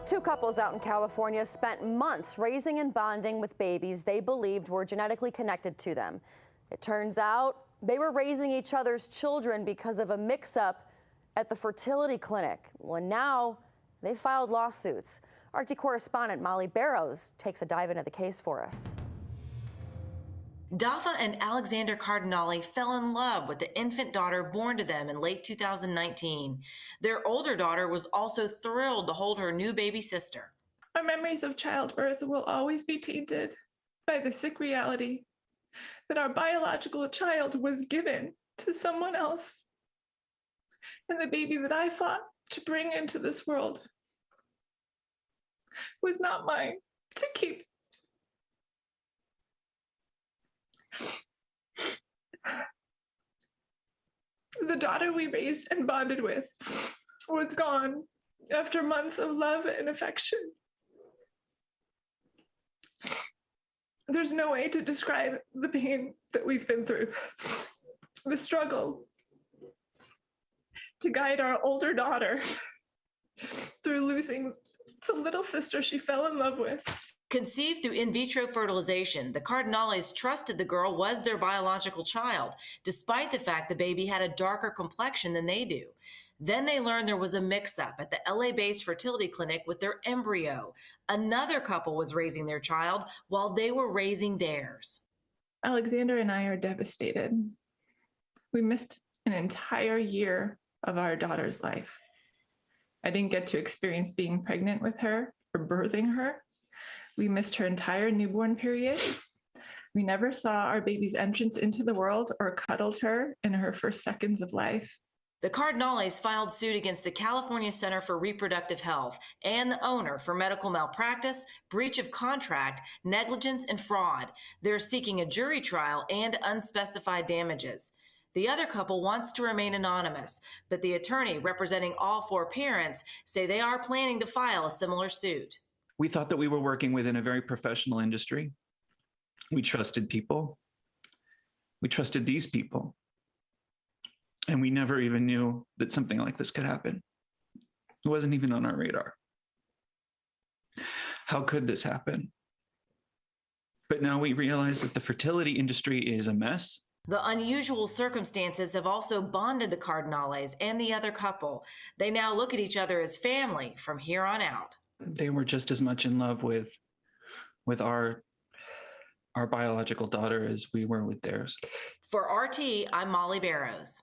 Two couples out in California spent months raising and bonding with babies they believed were genetically connected to them. It turns out they were raising each other's children because of a mix-up at the fertility clinic. Well, now they filed lawsuits. RT correspondent Molly Barrows takes a dive into the case for us. Dafa and Alexander Cardinale fell in love with the infant daughter born to them in late 2019. Their older daughter was also thrilled to hold her new baby sister. Our memories of childbirth will always be tainted by the sick reality that our biological child was given to someone else. And the baby that I fought to bring into this world was not mine to keep. The daughter we raised and bonded with was gone after months of love and affection. There's no way to describe the pain that we've been through, the struggle to guide our older daughter through losing the little sister she fell in love with. Conceived through in vitro fertilization, the Cardinales trusted the girl was their biological child, despite the fact the baby had a darker complexion than they do. Then they learned there was a mix-up at the LA-based fertility clinic with their embryo. Another couple was raising their child while they were raising theirs. Alexander and I are devastated. We missed an entire year of our daughter's life. I didn't get to experience being pregnant with her or birthing her. We missed her entire newborn period. We never saw our baby's entrance into the world or cuddled her in her first seconds of life. The Cardinales filed suit against the California Center for Reproductive Health and the owner for medical malpractice, breach of contract, negligence, and fraud. They're seeking a jury trial and unspecified damages. The other couple wants to remain anonymous, but the attorney representing all four parents say they are planning to file a similar suit. We thought that we were working within a very professional industry. We trusted people. We trusted these people. And we never even knew that something like this could happen. It wasn't even on our radar. How could this happen? But now we realize that the fertility industry is a mess. The unusual circumstances have also bonded the Cardinales and the other couple. They now look at each other as family from here on out. They were just as much in love with our biological daughter as we were with theirs. For RT, I'm Molly Barrows.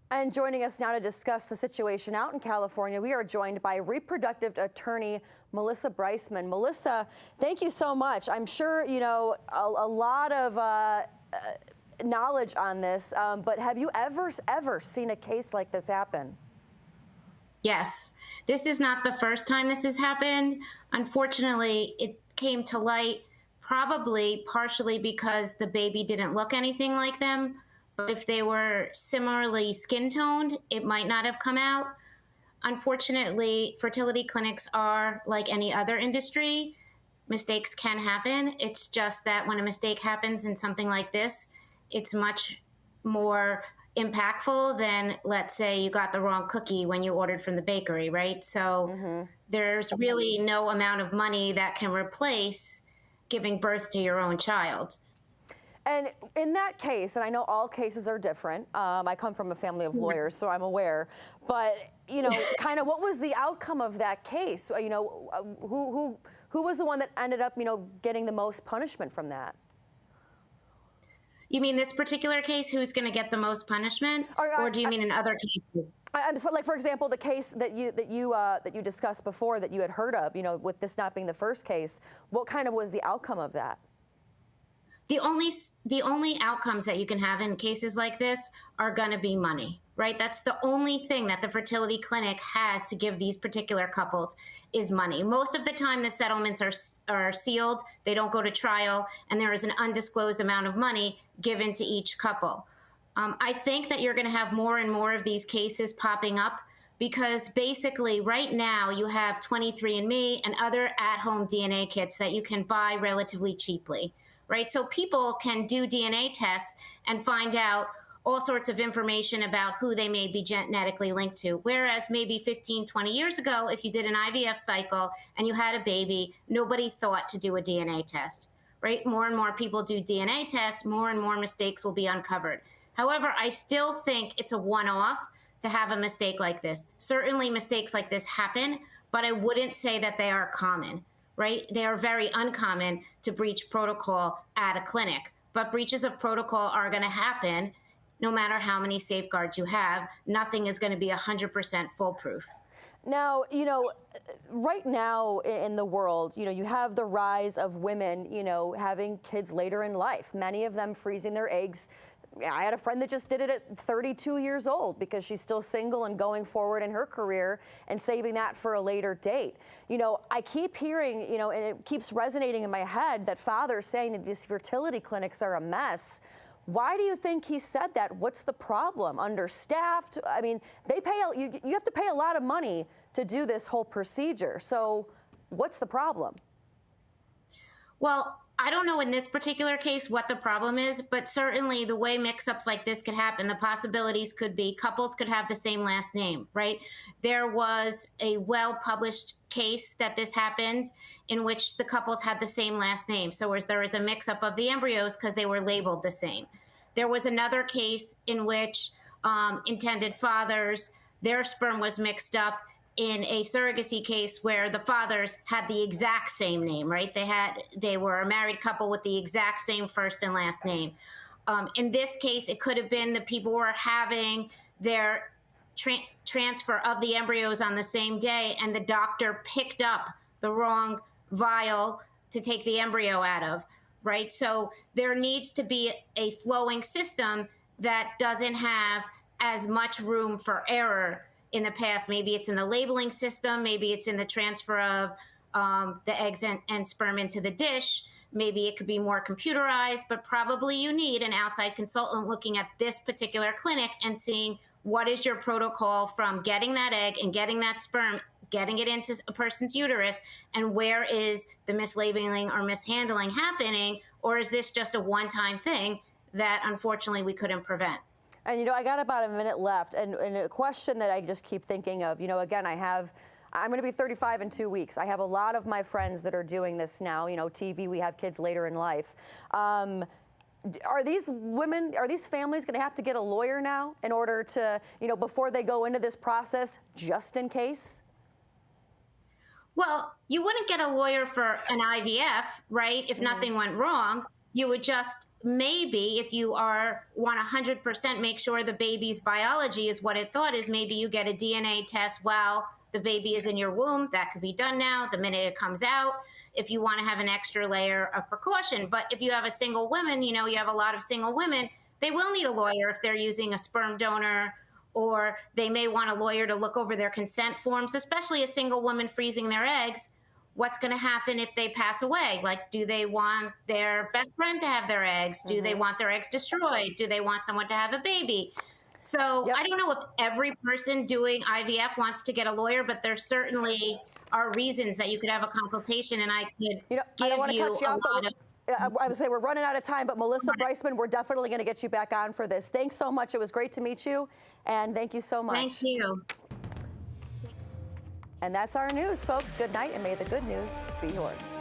And joining us now to discuss the situation out in California, we are joined by reproductive attorney Melissa Brisman. Melissa, thank you so much. I'm sure you know a lot of knowledge on this, but have you ever seen a case like this happen? Yes, this is not the first time this has happened. Unfortunately, it came to light probably partially because the baby didn't look anything like them. But if they were similarly skin toned, it might not have come out. Unfortunately, fertility clinics are like any other industry. Mistakes can happen. It's just that when a mistake happens in something like this, it's much more impactful than, let's say, you got the wrong cookie when you ordered from the bakery, right? So there's really no amount of money that can replace giving birth to your own child. And in that case, and I know all cases are different. I come from a family of lawyers, so I'm aware. But you know, kind of, what was the outcome of that case? You know, who was the one that ended up, you know, getting the most punishment from that? You mean this particular case? Who's going to get the most punishment, or do you mean in other cases? So, like, for example, the case that you discussed before that you had heard of, you know, with this not being the first case, what kind of was the outcome of that? The only outcomes that you can have in cases like this are going to be money, right? That's the only thing that the fertility clinic has to give these particular couples is money. Most of the time, the settlements are sealed. They don't go to trial, and there is an undisclosed amount of money given to each couple. I think that you're going to have more and more of these cases popping up because basically right now you have 23andMe and other at-home DNA kits that you can buy relatively cheaply. Right? So people can do DNA tests and find out, all sorts of information about who they may be genetically linked to. Whereas maybe 15, 20 years ago, if you did an IVF cycle and you had a baby, nobody thought to do a DNA test, right? More and more people do DNA tests, more and more mistakes will be uncovered. However, I still think it's a one-off to have a mistake like this. Certainly mistakes like this happen, but I wouldn't say that they are common, right? They are very uncommon to breach protocol at a clinic, but breaches of protocol are going to happen no matter how many safeguards you have. Nothing is going to be 100% foolproof. Now, you know, right now in the world, you know, you have the rise of women, you know, having kids later in life, many of them freezing their eggs. I had a friend that just did it at 32 years old because she's still single and going forward in her career and saving that for a later date. You know, I keep hearing, you know, and it keeps resonating in my head that fathers saying that these fertility clinics are a mess. Why do you think he said that? What's the problem? Understaffed? I mean, they pay, you have to pay a lot of money to do this whole procedure. So what's the problem? Well, I don't know in this particular case what the problem is, but certainly the way mix-ups like this could happen, the possibilities could be couples could have the same last name, right? There was a well-published case that this happened in which the couples had the same last name. So there was a mix-up of the embryos because they were labeled the same. There was another case in which intended fathers, their sperm was mixed up in a surrogacy case where the fathers had the exact same name, right? They were a married couple with the exact same first and last name. In this case, it could have been that people were having their transfer of the embryos on the same day, and the doctor picked up the wrong vial to take the embryo out of, right? So there needs to be a flowing system that doesn't have as much room for error in the past. Maybe it's in the labeling system, maybe it's in the transfer of the eggs and sperm into the dish. Maybe it could be more computerized, but probably you need an outside consultant looking at this particular clinic and seeing what is your protocol from getting that egg and getting that sperm, getting it into a person's uterus, and where is the mislabeling or mishandling happening, or is this just a one-time thing that unfortunately we couldn't prevent? And, you know, I got about a minute left, and a question that I just keep thinking of, you know, again, I'm going to be 35 in 2 weeks. I have a lot of my friends that are doing this now, you know, TV, we have kids later in life. Are these families going to have to get a lawyer now in order to, you know, before they go into this process, just in case? Well, you wouldn't get a lawyer for an IVF, right? If nothing went wrong, you would just maybe, if you want 100% make sure the baby's biology is what it thought is, maybe you get a DNA test while the baby is in your womb. That could be done now, the minute it comes out, if you want to have an extra layer of precaution. But if you have a single woman, you know, you have a lot of single women, they will need a lawyer if they're using a sperm donor, or they may want a lawyer to look over their consent forms, especially a single woman freezing their eggs. What's going to happen if they pass away? Like, do they want their best friend to have their eggs? Do they want their eggs destroyed? Do they want someone to have a baby? So I don't know if every person doing IVF wants to get a lawyer, but there certainly are reasons that you could have a consultation, and I could give you a lot of... I would say we're running out of time, but Melissa Brisman, we're definitely going to get you back on for this. Thanks so much. It was great to meet you, and thank you so much. Thank you. And that's our news, folks. Good night, and may the good news be yours.